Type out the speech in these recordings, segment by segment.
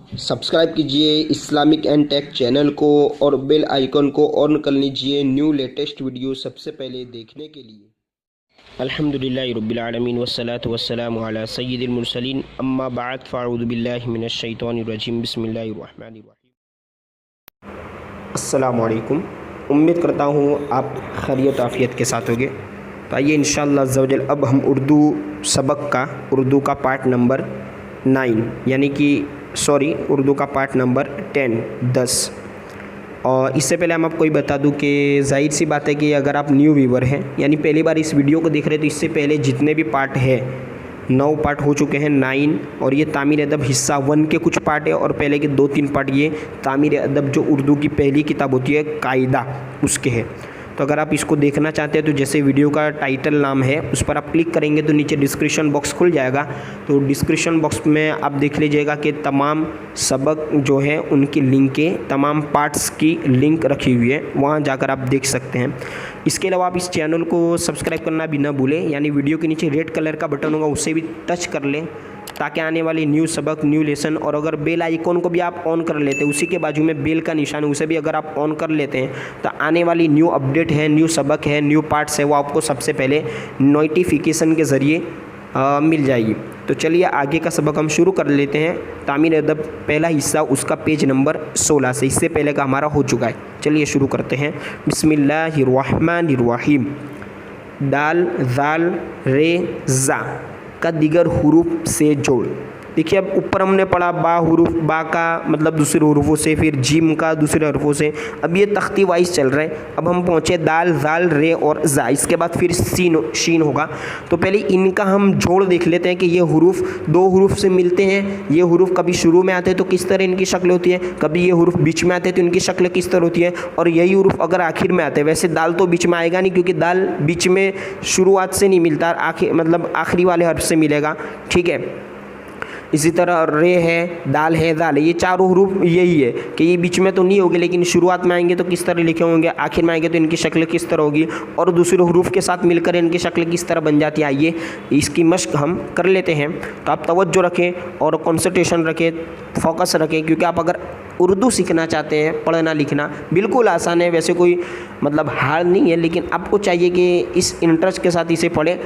Subscribe कीजिए Islamic and take channel को और बेल आइकन को ऑन कर लीजिए न्यू लेटेस्ट वीडियो सबसे पहले देखने के लिए। अल्हम्दुलिल्लाहि रब्बिल आलमीन वस्सलातु वस्सलामु अला सय्यिदिल मुरसलीन अम्मा बाद फ़अऊज़ु बिल्लाहि मिनश शैतानिर रजीम बिस्मिल्लाहिर रहमानिर रहीम। अस्सलामु अलैकुम। उम्मीद करता हूँ आप खैरियत आफ़ियत के साथ होंगे। तो आइए इंशाअल्लाह अज़्ज़ा वजल अब हम उर्दू सबक का उर्दू का पार्ट नंबर 9 यानी कि उर्दू का पार्ट नंबर 10 और इससे पहले हम आपको ये बता दूं कि जाहिर सी बात है कि अगर आप न्यू व्यूवर हैं यानी पहली बार इस वीडियो को देख रहे हैं तो इससे पहले जितने भी पार्ट है 9 पार्ट हो चुके हैं 9 और ये तामीर अदब हिस्सा 1 के कुछ पार्ट है और पहले के 2-3 पार्ट ये तामीर अदब जो उर्दू की पहली किताब होती है कायदा उसके है। तो अगर आप इसको देखना चाहते हैं तो जैसे वीडियो का टाइटल नाम है उस पर आप क्लिक करेंगे तो नीचे डिस्क्रिप्शन बॉक्स खुल जाएगा। तो डिस्क्रिप्शन बॉक्स में आप देख लीजिएगा कि तमाम सबक जो है उनकी लिंकें तमाम पार्ट्स की लिंक रखी हुई है, वहाँ जाकर आप देख सकते हैं। इसके अलावा आप इस चैनल को सब्सक्राइब करना भी ना भूलें, यानी वीडियो के नीचे रेड कलर का बटन होगा उसे भी टच कर लें ताकि आने वाली न्यू सबक न्यू लेसन और अगर बेल आइकॉन को भी आप ऑन कर लेते हैं, उसी के बाजू में बेल का निशान है उसे भी अगर आप ऑन कर लेते हैं तो आने वाली न्यू अपडेट है, न्यू सबक है, न्यू पार्ट्स है वो आपको सबसे पहले नोटिफिकेशन के ज़रिए मिल जाएगी। तो चलिए आगे का सबक हम शुरू कर लेते हैं। तामीर अदब पहला हिस्सा उसका पेज नंबर 16 से, इससे पहले का हमारा हो चुका है। चलिए शुरू करते हैं। बिस्मिल्लाहिर्रहमानिर्रहीम। दाल ज़ाल रे ज़ा का दिगर हुरूफ से जोड़। देखिए अब ऊपर हमने पढ़ा बा हुरूफ, बा का मतलब दूसरे हुरूफों से, फिर जीम का दूसरे हरफों से। अब ये तख्ती वाइज चल रहा है। अब हम पहुँचे दाल ज़ाल रे और ज़ा, इसके बाद फिर शीन होगा। तो पहले इनका हम जोड़ देख लेते हैं कि ये हुरूफ 2 हुरूफ से मिलते हैं। ये हुरूफ कभी शुरू में आते हैं तो किस तरह इनकी शक्ल होती है, कभी ये हुरूफ बीच में आते हैं तो इनकी शक्ल किस तरह होती है, और यही हुरूफ अगर आखिर में आते हैं। वैसे दाल तो बीच में आएगा नहीं क्योंकि दाल बीच में शुरुआत से नहीं मिलता, आखिर मतलब आखिरी वाले हर्फ से मिलेगा, ठीक है। इसी तरह रे है, दाल है, दाल है, ये चारों हरूफ यही है कि ये बीच में तो नहीं होंगे लेकिन शुरुआत में आएंगे तो किस तरह लिखे होंगे, आखिर में आएंगे तो इनकी शक्ल किस तरह होगी और दूसरे हरूफ के साथ मिलकर इनकी शक्ल किस तरह बन जाती है। आइए इसकी मश्क हम कर लेते हैं। तो आप तवज्जो रखें और कंसंट्रेशन रखें, फोकस रखें, क्योंकि आप अगर उर्दू सीखना चाहते हैं, पढ़ना लिखना बिल्कुल आसान है, वैसे कोई मतलब हार्ड नहीं है, लेकिन आपको चाहिए कि इस इंटरेस्ट के साथ इसे पढ़ें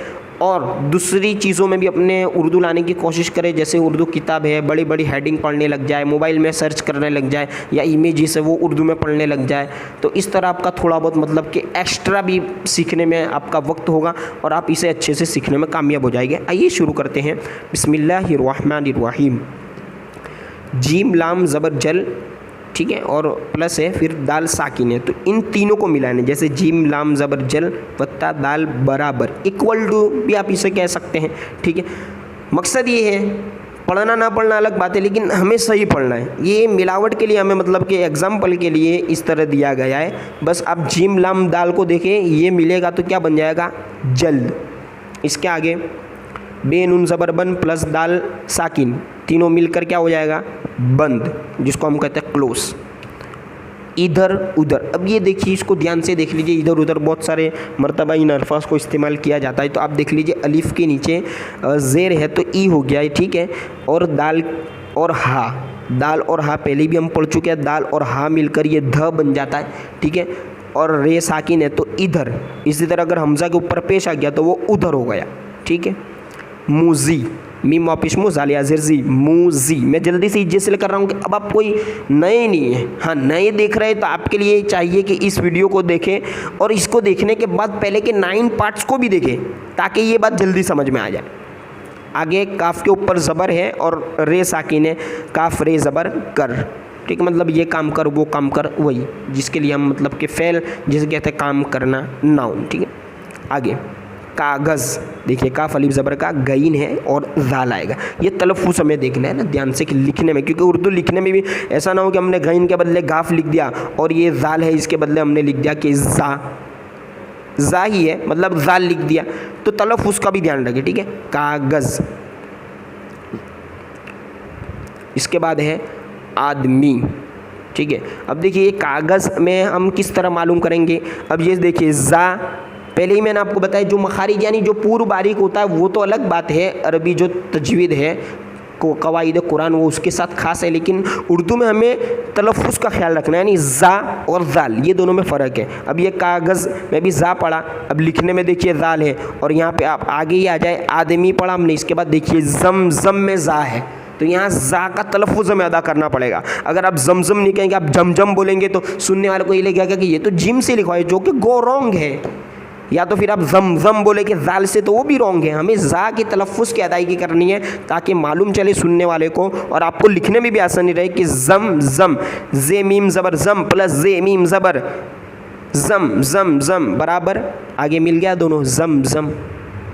और दूसरी चीज़ों में भी अपने उर्दू लाने की कोशिश करें। जैसे उर्दू किताब है, बड़ी बड़ी हेडिंग पढ़ने लग जाए, मोबाइल में सर्च करने लग जाए या इमेजेस है वो उर्दू में पढ़ने लग जाए। तो इस तरह आपका थोड़ा बहुत मतलब कि एक्स्ट्रा भी सीखने में आपका वक्त होगा और आप इसे अच्छे से सीखने में कामयाब हो जाएंगे। आइए शुरू करते हैं। बिस्मिल्लाहिर्रहमानिर्रहीम। जीम लाम ज़बर जल, ठीक है, और प्लस है, फिर दाल साकिन है। तो इन तीनों को मिलाने, जैसे जीम लाम ज़बर जल वत्ता दाल बराबर इक्वल टू भी आप इसे कह सकते हैं, ठीक है। मकसद ये है, पढ़ना ना पढ़ना अलग बात है लेकिन हमें सही पढ़ना है। ये मिलावट के लिए हमें मतलब कि एग्जाम्पल के लिए इस तरह दिया गया है। बस आप जीम लाम दाल को देखें, ये मिलेगा तो क्या बन जाएगा, जल्द। इसके आगे बे नून ज़बर बन प्लस दाल साकिन, तीनों मिलकर क्या हो जाएगा, बंद, जिसको हम कहते हैं क्लोज। इधर उधर, अब ये देखिए, इसको ध्यान से देख लीजिए। इधर उधर बहुत सारे मरतबा इन अल्फाज को इस्तेमाल किया जाता है। तो आप देख लीजिए अलिफ के नीचे ज़ेर है तो ई हो गया है, ठीक है। और दाल और हा, दाल और हा पहले भी हम पढ़ चुके हैं, दाल और हा मिलकर ये ध बन जाता है, ठीक है। और रे साकिन है तो इधर। इसी तरह अगर हमज़ा के ऊपर पेश आ गया तो वो उधर हो गया, ठीक है। मूजी, मीम वापिश मुजालिया ज़िरजी, मूजी। मैं जल्दी से इसलिए कर रहा हूँ कि अब आप कोई नए नहीं है, हाँ नए देख रहे हैं तो आपके लिए चाहिए कि इस वीडियो को देखें और इसको देखने के बाद पहले के 9 पार्ट्स को भी देखें ताकि ये बात जल्दी समझ में आ जाए। आगे काफ के ऊपर ज़बर है और रे साकिन है, काफ रे ज़बर कर, ठीक है। मतलब ये काम कर, वो काम कर, वही जिसके लिए हम मतलब कि फ़ेल जिसे कहते हैं काम करना, नाउन, ठीक है। आगे कागज़, देखिए काफ अलीफ ज़बर का गईन है और ज़ाल आएगा। ये तलफ़्फ़ुज़ हमें देखना है ना ध्यान से कि लिखने में, क्योंकि उर्दू लिखने में भी ऐसा ना हो कि हमने गईन के बदले गाफ लिख दिया और ये ज़ाल है इसके बदले हमने लिख दिया कि ज़ा ही है, मतलब ज़ाल लिख दिया। तो तलफ़्फ़ुज़ का भी ध्यान रखें, ठीक है। कागज़। इसके बाद है आदमी, ठीक है। अब देखिए ये कागज़ में हम किस तरह मालूम करेंगे। अब ये देखिए ज़ा, पहले ही मैंने आपको बताया जो मखारिज यानी जो पूर्व बारीक होता है वो तो अलग बात है, अरबी जो तजवीद है कवाइद कुरान वो उसके साथ खास है, लेकिन उर्दू में हमें तलफ़ुज़ का ख्याल रखना है, यानी ज़ा और ज़ाल ये दोनों में फ़र्क है। अब ये कागज़ में भी ज़ा पढ़ा, अब लिखने में देखिए ज़ाल है, और यहाँ पे आप आगे ही आ जाए आदमी पढ़ा हमने, इसके बाद देखिए ज़म में ज़ा है, तो यहाँ ज़ा का तलफ़ुज़ हमें अदा करना पड़ेगा। अगर आप ज़मज़म नहीं कहेंगे, आप जमजम बोलेंगे तो सुनने वाले को ये लगेगा कि ये तो जिम से लिखा है, जो कि गो रॉन्ग है। या तो फिर आप जमजम बोले कि ज़ाल से, तो वो भी रॉन्ग है। हमें ज़ा की तलफ़ुज़ की अदायगी करनी है ताकि मालूम चले सुनने वाले को, और आपको लिखने में भी आसानी रहे कि ज़म ज़म, ज़े मीम ज़बर ज़म प्लस ज़े मीम ज़बर ज़म ज़म ज़म बराबर आगे मिल गया दोनों ज़म ज़म,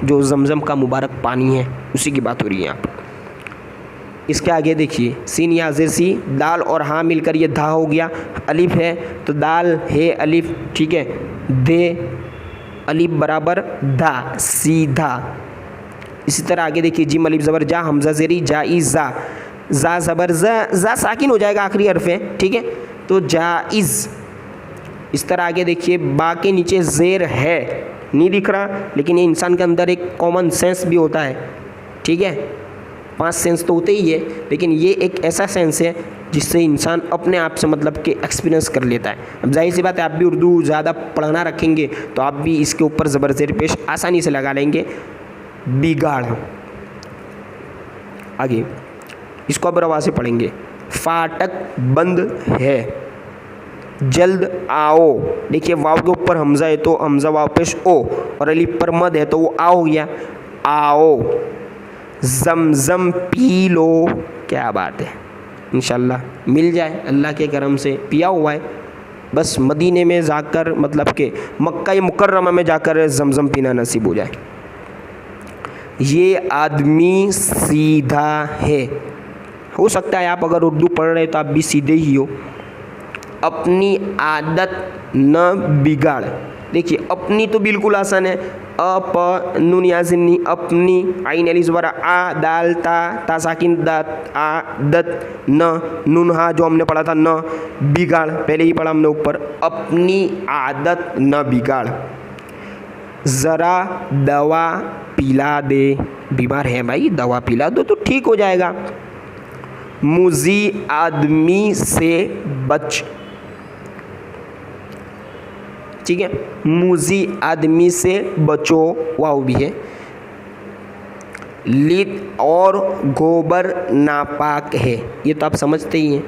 जो ज़मज़म का मुबारक पानी है उसी की बात हो रही है यहाँ पर। इसके आगे देखिए सीन या ज़ेर सी, दाल और हाँ मिलकर ये धा हो गया। अलिफ है तो दाल है अलिफ, ठीक है, दे अलिफ बराबर दा, सीधा। इसी तरह आगे देखिए जिम अलिफ ज़बर जा, हमज़ा ज़ेरी जाइज़ जा, जा ज़बर जा साकिन हो जाएगा, आखिरी हर्फ है, ठीक है, तो जाइज़। इस तरह आगे देखिए बा के नीचे ज़ेर है, नहीं दिख रहा, लेकिन ये इंसान के अंदर एक कॉमन सेंस भी होता है, ठीक है, 5 सेंस तो होते ही है, लेकिन ये एक ऐसा सेंस है जिससे इंसान अपने आप से मतलब कि एक्सपीरियंस कर लेता है। अब जाहिर सी बात है, आप भी उर्दू ज़्यादा पढ़ना रखेंगे तो आप भी इसके ऊपर ज़बर ज़ेर पेश आसानी से लगा लेंगे। बिगाड़, आगे इसको अब रवा से पढ़ेंगे। फाटक बंद है, जल्द आओ, देखिए वाव के ऊपर हमज़ा है तो हमज़ा वाव पेश ओ, और अलिफ पर मद है तो वो आ हो गया, आओ। ज़मज़म पी लो, क्या बात है, इंशाल्लाह मिल जाए अल्लाह के करम से, पिया हुआ है, बस मदीने में जाकर मतलब कि मक्का मुकर्रमा में जाकर ज़मज़म पीना नसीब हो जाए। ये आदमी सीधा है, हो सकता है आप अगर उर्दू पढ़ रहे तो आप भी सीधे ही हो। अपनी आदत न बिगाड़, देखिए अपनी तो बिल्कुल आसान है, अप नून याजिनी अपनी, आइन अलिफ ज़बर आ, दाल ता साकिन दत, आ दत, न नून हा जो हमने पढ़ा था न, बिगाड़ पहले ही पढ़ा हमने ऊपर, अपनी आदत न बिगाड़। ज़रा दवा पिला दे, बीमार है भाई दवा पिला दो तो ठीक हो जाएगा। मुज़ी आदमी से बच, ठीक है, मुज़ी आदमी से बचो, वाव भी है। लित और गोबर नापाक है, ये तो आप समझते ही हैं।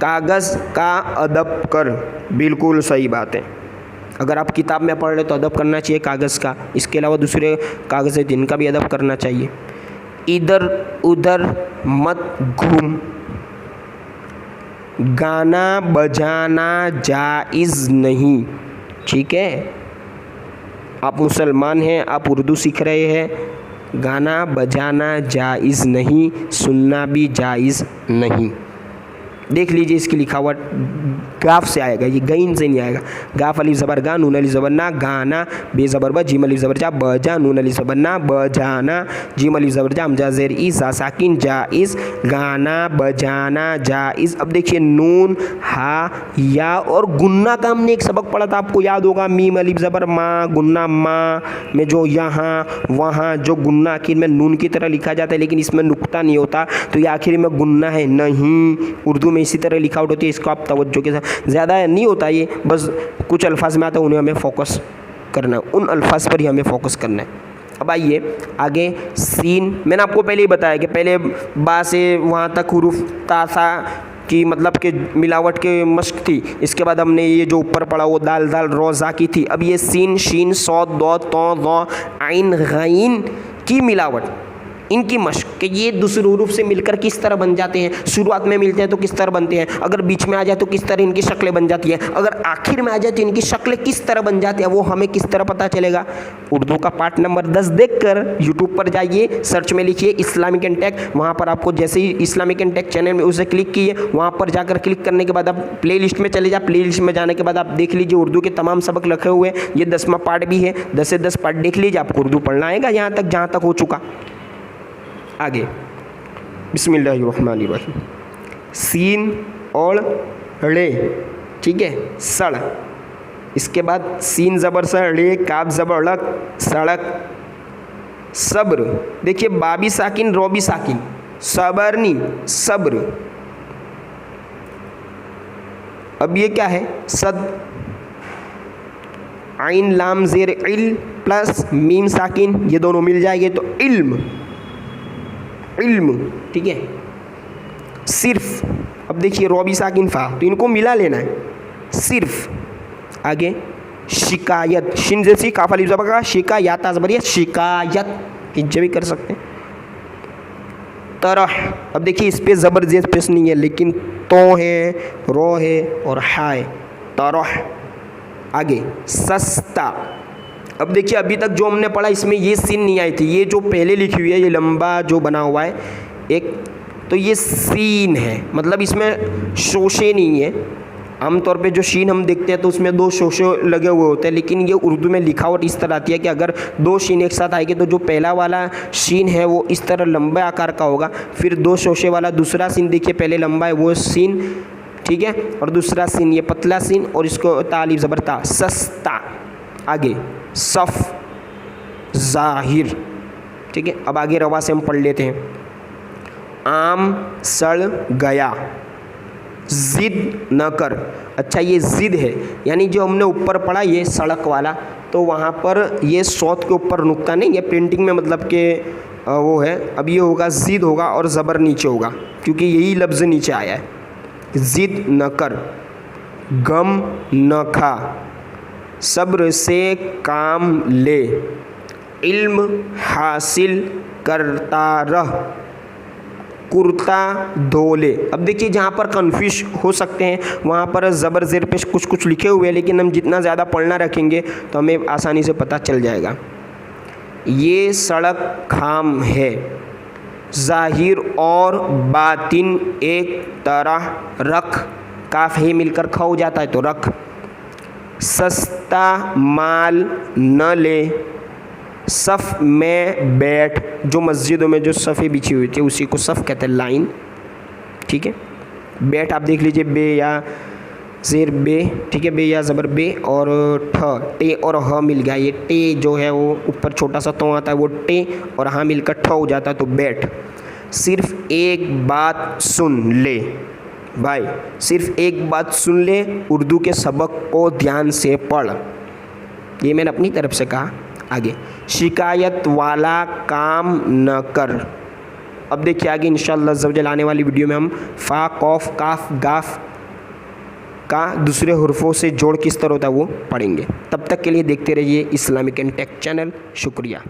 कागज़ का अदब कर, बिल्कुल सही बात है, अगर आप किताब में पढ़ रहे तो अदब करना चाहिए कागज़ का, इसके अलावा दूसरे कागज़ है जिनका भी अदब करना चाहिए। इधर उधर मत घूम, गाना बजाना जायज़ नहीं, ठीक है, आप मुसलमान हैं, आप उर्दू सीख रहे हैं, गाना बजाना जायज़ नहीं, सुनना भी जायज़ नहीं। देख लीजिए इसकी लिखावट गाफ से आएगा, ये गईन से नहीं आएगा। गाफ अलिफ ज़बर गा, नून अलिफ ज़बर ना, गाना, बे ज़बर ब, जीम अलिफ ज़बर जा, बजा, नून अलिफ ज़बर ना, बजाना, जीम अलिफ ज़बर जा, हमजा ज़ेर ई, ज़ा साकिन जाइज़, गाना बजाना जाइज़। अब देखिए नून हा या और गुन्ना का हमने एक सबक पढ़ा था, आपको याद होगा, मीम अलिफ ज़बर मा, गुन्ना मा में जो यहाँ वहाँ जो गुन्ना आखिर में नून की तरह लिखा जाता है, लेकिन इसमें नुक्ता नहीं होता, तो ये आखिर में गुन्ना है नहीं। उर्दू में इसी तरह लिखावट होती है, इसको आप तवज्जो के साथ, ज़्यादा नहीं होता ये, बस कुछ अल्फाज में आता है, उन्हें हमें फोकस करना है, उन अल्फाज पर ही हमें फोकस करना है। अब आइए आगे सीन, मैंने आपको पहले ही बताया कि पहले बा से वहाँ तक हुरूफ तासा की मतलब के मिलावट के मश्क थी, इसके बाद हमने ये जो ऊपर पढ़ा वो दाल दाल रोज़ा की थी। अब ये सीन शीन सौद दौ तौ ज़ौ आइन गईन की मिलावट, इनकी मश्क कि ये दूसरे हुरूफ से मिलकर किस तरह बन जाते हैं, शुरुआत में मिलते हैं तो किस तरह बनते हैं, अगर बीच में आ जाए तो किस तरह इनकी शक्लें बन जाती हैं, अगर आखिर में आ जाए तो इनकी शक्लें किस तरह बन जाती है, वो हमें किस तरह पता चलेगा। उर्दू का पार्ट नंबर 10 देखकर यूट्यूब पर जाइए, सर्च में लिखिए इस्लामिक एंड टेक, वहाँ पर आपको जैसे ही इस्लामिक एंड टेक चैनल में उसे क्लिक कीजिए, वहाँ पर जाकर क्लिक करने के बाद आप प्ले लिस्ट में चले जाए, प्ले लिस्ट में जाने के बाद आप देख लीजिए उर्दू के तमाम सबक रखे हुए, ये 10वां पार्ट भी है, 10 से 10 पार्ट देख लीजिए, आपको उर्दू पढ़ना आएगा यहाँ तक जहाँ तक हो चुका। आगे बिस्मिल्लाहिर्रहमानिर्रहीम, सीन और रे, ठीक है, सड़, इसके बाद सीन ज़बर सड़, रे काब ज़बर लक, सड़क, सब्र। देखिए बाबी साकिन रोबी साकिन, सबरनी सब्र। अब ये क्या है, सद, आइन लाम जेर इल प्लस मीम साकिन, ये दोनों मिल जाएंगे तो इल्म, इल्म, ठीक है। सिर्फ, अब देखिए रॉबी साकिन फा, तो इनको मिला लेना है, सिर्फ। आगे शिकायत, शिन जैसी काफ अलिफ ज़बर का, शिकायत आज़बरिया, शिकायत, इंजे भी कर सकते हैं। तरह, अब देखिए इस पे ज़बर जेद पेश नहीं है, लेकिन तो है, रो है और हा है, तरह। आगे सस्ता, अब देखिए अभी तक जो हमने पढ़ा इसमें ये सीन नहीं आई थी, ये जो पहले लिखी हुई है, ये लंबा जो बना हुआ है एक, तो ये सीन है, मतलब इसमें शोशे नहीं है। आमतौर पे जो शीन हम देखते हैं तो उसमें 2 शोशे लगे हुए होते हैं, लेकिन ये उर्दू में लिखावट इस तरह आती है कि अगर 2 शीन एक साथ आएगी तो जो पहला वाला शीन है वो इस तरह लंबे आकार का होगा, फिर 2 शोशे वाला दूसरा सीन देखिए पहले लंबा है वो सीन, ठीक है, और दूसरा सीन ये पतला सीन, और इसको तालिफ ज़बर ता, सस्ता। आगे सफ़, ज़ाहिर, ठीक है। अब आगे रवा से हम पढ़ लेते हैं। आम सड़ गया, ज़िद न कर, अच्छा ये ज़िद है, यानी जो हमने ऊपर पढ़ा ये सड़क वाला, तो वहाँ पर ये सौत के ऊपर नुक्ता नहीं, ये प्रिंटिंग में मतलब कि वो है। अब ये होगा ज़िद होगा और ज़बर नीचे होगा, क्योंकि यही लफ्ज़ नीचे आया है, ज़िद न कर। गम न खा, सब्र से काम ले, इल्म हासिल करता रह, कुर्ता धोले। अब देखिए जहाँ पर कन्फ्यूज हो सकते हैं वहाँ पर ज़बर ज़ेर पे कुछ लिखे हुए हैं, लेकिन हम जितना ज़्यादा पढ़ना रखेंगे तो हमें आसानी से पता चल जाएगा। ये सड़क खाम है, ज़ाहिर और बातिन एक तरह रख, काफ है मिलकर ख हो जाता है तो रख। सस्ता माल न ले, सफ़ में बैठ, जो मस्जिदों में जो सफ़े बिछी हुई थी उसी को सफ़ कहते हैं, लाइन, ठीक है। बैठ आप देख लीजिए, बे या ज़ेर बे, ठीक है, बे या ज़बर बे, और ठ, टे और ह मिल गया, ये टे जो है वो ऊपर छोटा सा तो आता है वो टे, और हाँ मिलकर ठ हो जाता है तो बैठ। सिर्फ एक बात सुन ले, भाई सिर्फ एक बात सुन ले, उर्दू के सबक को ध्यान से पढ़, ये मैंने अपनी तरफ से कहा। आगे शिकायत वाला काम न कर। अब देखिए आगे इंशाअल्लाह ज़वजल आने वाली वीडियो में हम फ़ा कौफ काफ गाफ का दूसरे हुर्फों से जोड़ किस तरह होता है वो पढ़ेंगे। तब तक के लिए देखते रहिए इस्लामिक एंड टेक चैनल। शुक्रिया।